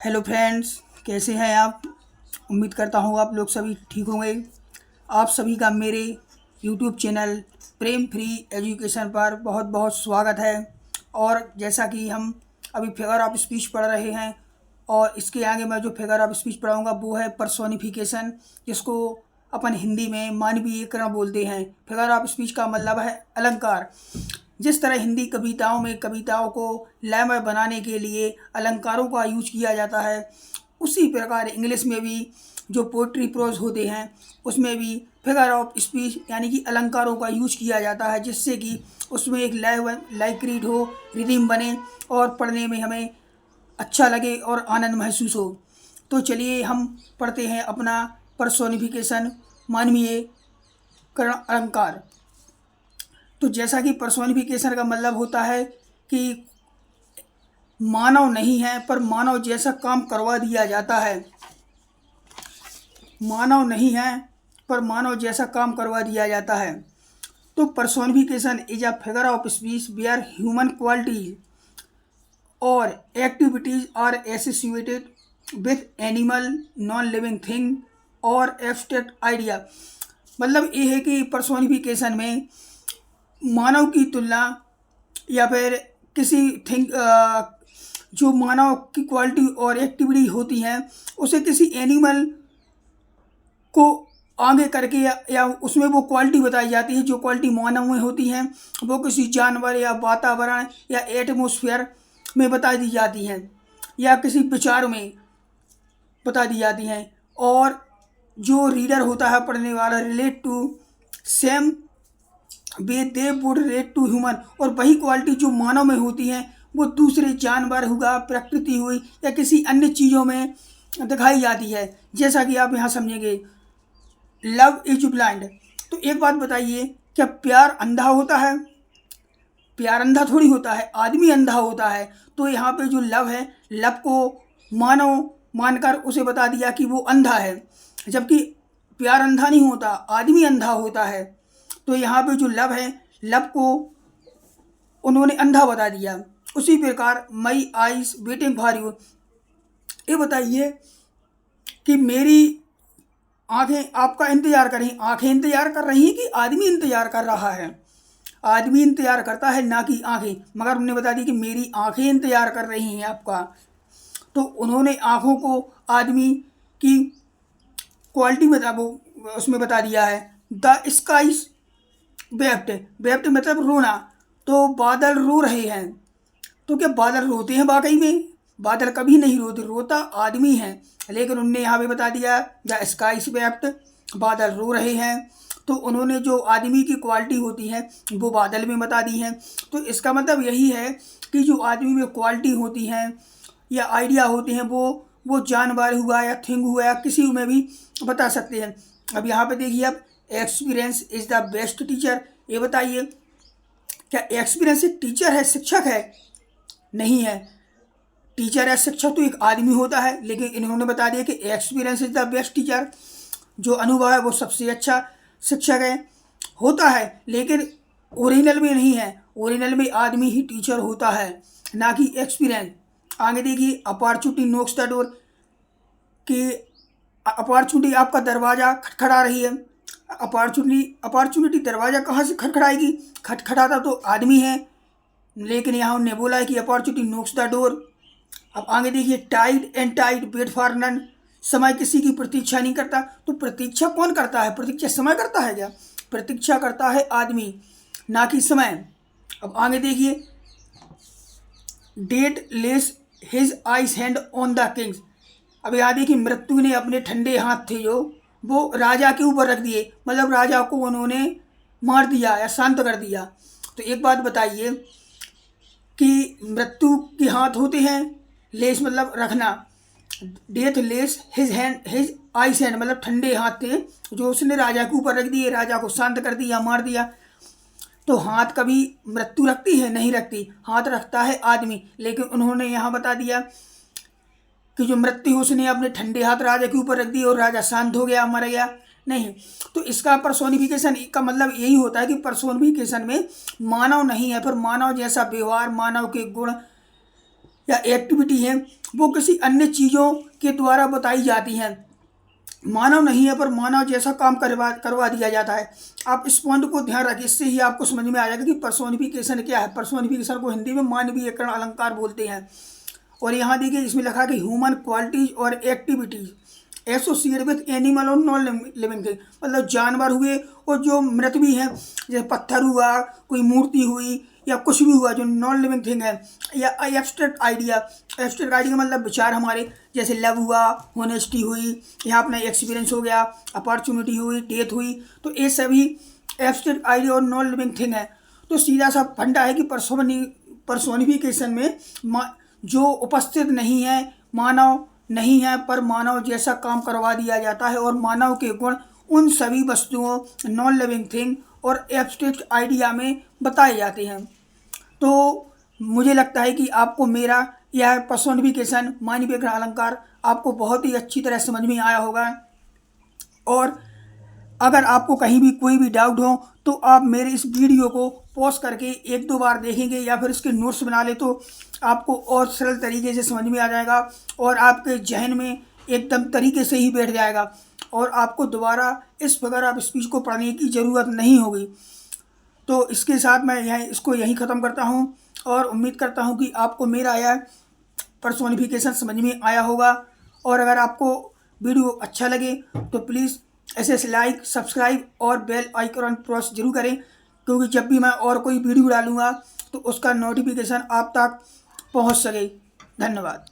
Hello friends, कैसे हैं आप। उम्मीद करता हूँ आप लोग सभी ठीक होंगे। आप सभी का मेरे यूट्यूब चैनल प्रेम फ्री एजुकेशन पर बहुत बहुत स्वागत है। और जैसा कि हम अभी फिगर ऑफ स्पीच पढ़ रहे हैं और इसके आगे मैं जो फिगर ऑफ स्पीच पढ़ाऊँगा वो है पर्सोनिफिकेशन, जिसको अपन हिंदी में मानवीयकरण बोलते हैं। फिगर ऑफ स्पीच का मतलब है अलंकार। जिस तरह हिंदी कविताओं में कविताओं को लयमय बनाने के लिए अलंकारों का यूज किया जाता है, उसी प्रकार इंग्लिश में भी जो पोट्री प्रोज होते हैं उसमें भी फिगर ऑफ स्पीच यानी कि अलंकारों का यूज किया जाता है, जिससे कि उसमें एक लाइक रीड हो, रिदम बने और पढ़ने में हमें अच्छा लगे और आनंद महसूस हो। तो चलिए हम पढ़ते हैं अपना पर्सोनिफिकेशन मानवीयकरण अलंकार। तो जैसा कि पर्सोनिफिकेशन का मतलब होता है कि मानव नहीं है पर मानव जैसा काम करवा दिया जाता है। मानव नहीं है पर मानव जैसा काम करवा दिया जाता है। तो personification is a figure of speech where human qualities और activities are associated with animal, non living thing और एब्स्ट्रैक्ट आइडिया। मतलब ये है कि पर्सोनिफिकेशन में मानव की तुलना या फिर किसी थिंग जो मानव की क्वालिटी और एक्टिविटी होती हैं उसे किसी एनिमल को आगे करके या उसमें वो क्वालिटी बताई जाती है जो क्वालिटी मानव में होती हैं, वो किसी जानवर या वातावरण या एटमॉस्फेयर में बता दी जाती हैं या किसी विचार में बता दी जाती हैं। और जो रीडर होता है, पढ़ने वाला, relate to same way they would rate to human, और वही क्वालिटी जो मानव में होती है वो दूसरे जानवर हुआ, प्रकृति हुई या किसी अन्य चीज़ों में दिखाई जाती है। जैसा कि आप यहाँ समझेंगे, लव इज ब्लाइंड। तो एक बात बताइए, क्या प्यार अंधा होता है? प्यार अंधा थोड़ी होता है, आदमी अंधा होता है। तो यहाँ पे जो लव है, लव को मानव मानकर उसे बता दिया कि वो अंधा है, जबकि प्यार अंधा नहीं होता, आदमी अंधा होता है। तो यहाँ पे जो लव है, लव को उन्होंने अंधा बता दिया। उसी प्रकार मई आइज वेटिंग फॉर यू, ये बताइए कि मेरी आंखें आपका इंतजार कर रही। आंखें इंतजार कर रही हैं कि आदमी इंतजार कर रहा है? आदमी इंतजार करता है, ना कि आंखें। मगर उन्होंने बता दी कि मेरी आंखें इंतजार कर रही हैं आपका। तो उन्होंने आंखों को आदमी की क्वालिटी में वो उसमें बता दिया है। द स्काइज वेप्ट, वेप्ट मतलब रोना। तो बादल रो रहे हैं। तो क्या बादल रोते हैं? वाकई में बादल कभी नहीं रोते, रोता आदमी है। लेकिन उनने यहाँ पे बता दिया द स्काइज वेप्ट, बादल रो रहे हैं। तो उन्होंने जो आदमी की क्वालिटी होती है वो बादल में बता दी है। तो इसका मतलब यही है कि जो आदमी में क्वालिटी होती हैं या आइडिया होते हैं वो जानवर हुआ या थिंग हुआ या किसी में भी बता सकते हैं। अब यहाँ पे देखिए, अब experience is the best teacher. ये बताइए, क्या एक्सपीरियंस एक टीचर है, शिक्षक है? नहीं है। टीचर या शिक्षक तो एक आदमी होता है, लेकिन इन्होंने बता दिया कि experience is the best teacher. जो अनुभव है वो सबसे अच्छा शिक्षक है, होता है, लेकिन ओरिजिनल में नहीं है। ओरिजिनल में आदमी ही टीचर होता है, ना कि एक्सपीरियंस। आगे देखिए, अपॉर्चुनिटी नोक्स द डोर, कि अपॉर्चुनिटी आपका दरवाज़ा खटखटा रही है। अपॉर्चुनिटी दरवाज़ा कहाँ से खटखटाएगी? खटखटाता तो आदमी है, लेकिन यहाँ उन्होंने बोला है कि अपॉर्चुनिटी नोक्स द डोर। अब आगे देखिए, tide and tide wait for none, समय किसी की प्रतीक्षा नहीं करता। तो प्रतीक्षा कौन करता है? प्रतीक्षा समय करता है क्या? प्रतीक्षा करता है आदमी, ना कि समय। अब आगे देखिए, death lays his ice hand on the kings. अब याद है कि मृत्यु ने अपने ठंडे हाथ थे जो वो राजा के ऊपर रख दिए, मतलब राजा को उन्होंने मार दिया या शांत कर दिया। तो एक बात बताइए कि मृत्यु के हाथ होते हैं, लेस मतलब रखना, death less his ice hand मतलब ठंडे हाथ थे जो उसने राजा के ऊपर रख दिए, राजा को शांत कर दिया, मार दिया। तो हाथ कभी मृत्यु रखती है? नहीं रखती, हाथ रखता है आदमी। लेकिन उन्होंने यहाँ बता दिया कि जो मृत्यु उसने अपने ठंडे हाथ राजा के ऊपर रख दिए और राजा शांत हो गया, मर गया नहीं। तो इसका पर्सोनिफिकेशन का मतलब यही होता है कि पर्सोनिफिकेशन में मानव नहीं है पर मानव जैसा व्यवहार, मानव के गुण या एक्टिविटी हैं वो किसी अन्य चीज़ों के द्वारा बताई जाती हैं। मानव नहीं है पर मानव जैसा काम करवा दिया जाता है। आप इस पॉइंट को ध्यान रखिए, इससे ही आपको समझ में आ जाएगा कि पर्सोनिफिकेशन क्या है। पर्सोनिफिकेशन को हिंदी में मानवीयकरण अलंकार बोलते हैं। और यहाँ देखिए इसमें लिखा है कि ह्यूमन क्वालिटीज और एक्टिविटीज एसोसिएट विद एनिमल और नॉन लिविंग थिंग, मतलब जानवर हुए और जो मृत भी हैं, जैसे पत्थर हुआ, कोई मूर्ति हुई या कुछ भी हुआ जो नॉन लिविंग थिंग है, या एब्स्ट्रैक्ट आइडिया। एब्स्ट्रैक्ट आइडिया मतलब विचार हमारे, जैसे लव हुआ, होनेस्टी हुई, यहाँ अपना एक्सपीरियंस हो गया, अपॉर्चुनिटी हुई, डेथ हुई, तो ये सभी एब्स्ट्रैक्ट आइडिया और नॉन लिविंग थिंग है। तो सीधा सा फंडा है कि पर्सोनिफिकेशन में जो उपस्थित नहीं है, मानव नहीं है पर मानव जैसा काम करवा दिया जाता है, और मानव के गुण उन सभी वस्तुओं, नॉन लिविंग थिंग और एब्स्ट्रैक्ट आइडिया में बताए जाते हैं। तो मुझे लगता है कि आपको मेरा यह पर्सोनिफिकेशन मानवीयकरण अलंकार आपको बहुत ही अच्छी तरह समझ में आया होगा। और अगर आपको कहीं भी कोई भी डाउट हो तो आप मेरे इस वीडियो को पॉज करके एक दो बार देखेंगे या फिर इसके नोट्स बना ले तो आपको और सरल तरीके से समझ में आ जाएगा और आपके जहन में एकदम तरीके से ही बैठ जाएगा, और आपको दोबारा इस फिगर ऑफ स्पीच को पढ़ने की ज़रूरत नहीं होगी। तो इसके साथ मैं इसको यहीं ख़त्म करता हूँ और उम्मीद करता हूँ कि आपको मेरा यह पर्सोनिफिकेशन समझ में आया होगा। और अगर आपको वीडियो अच्छा लगे तो प्लीज़ ऐसे लाइक, सब्सक्राइब और बेल आइकन प्रेस जरूर करें, क्योंकि जब भी मैं और कोई वीडियो डालूँगा तो उसका नोटिफिकेशन आप तक पहुँच सके। धन्यवाद।